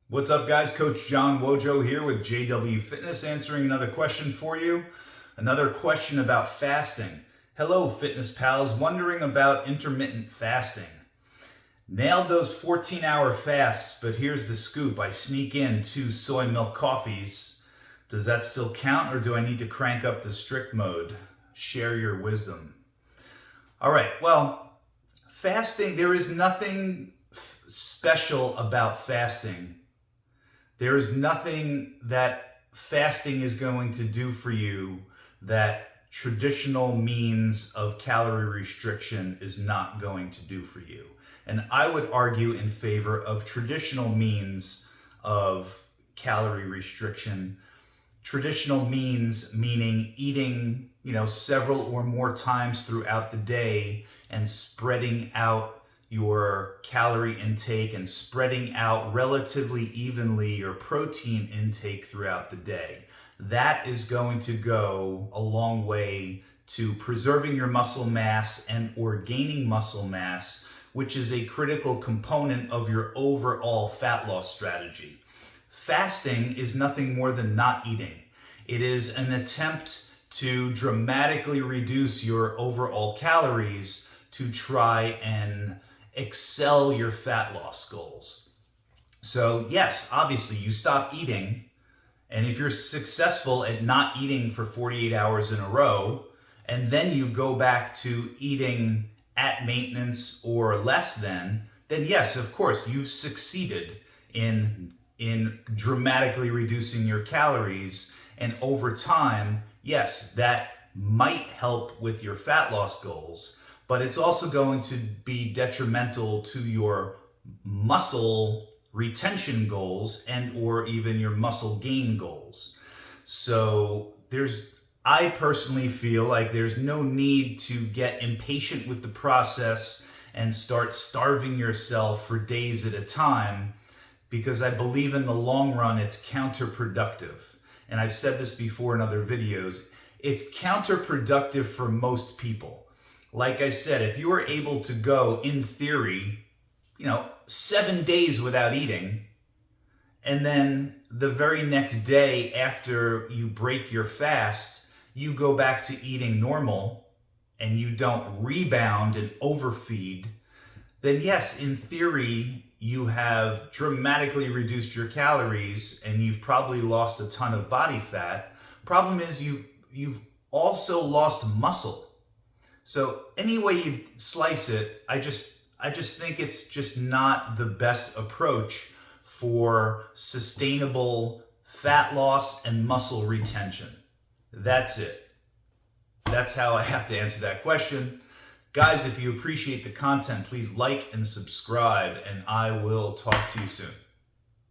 What's up, guys? Coach John Wojo here with JW Fitness, answering another question for you. Another question about fasting. Hello, fitness pals, wondering about intermittent fasting. Nailed those 14-hour fasts, but here's the scoop. I sneak in 2 soy milk coffees. Does that still count, or do I need to crank up the strict mode? Share your wisdom. All right, well, fasting, there is nothing special about fasting. There is nothing that fasting is going to do for you that traditional means of calorie restriction is not going to do for you. And I would argue in favor of traditional means of calorie restriction. Traditional means meaning eating, several or more times throughout the day and spreading out your calorie intake and spreading out relatively evenly your protein intake throughout the day. That is going to go a long way to preserving your muscle mass and or gaining muscle mass, which is a critical component of your overall fat loss strategy. Fasting is nothing more than not eating. It is an attempt to dramatically reduce your overall calories to try and excel your fat loss goals. So yes, obviously you stop eating, and if you're successful at not eating for 48 hours in a row, and then you go back to eating at maintenance or less than, then yes, of course, you've succeeded in dramatically reducing your calories, and over time, yes, that might help with your fat loss goals, but it's also going to be detrimental to your muscle retention goals and or even your muscle gain goals. So I personally feel like there's no need to get impatient with the process and start starving yourself for days at a time, because I believe in the long run it's counterproductive. And I've said this before in other videos, it's counterproductive for most people. Like I said, if you were able to go, in theory, 7 days without eating, and then the very next day after you break your fast, you go back to eating normal and you don't rebound and overfeed, then yes, in theory, you have dramatically reduced your calories and you've probably lost a ton of body fat. Problem is you've also lost muscle. So any way you slice it, I just think it's just not the best approach for sustainable fat loss and muscle retention. That's it. That's how I have to answer that question. Guys, if you appreciate the content, please like and subscribe, and I will talk to you soon.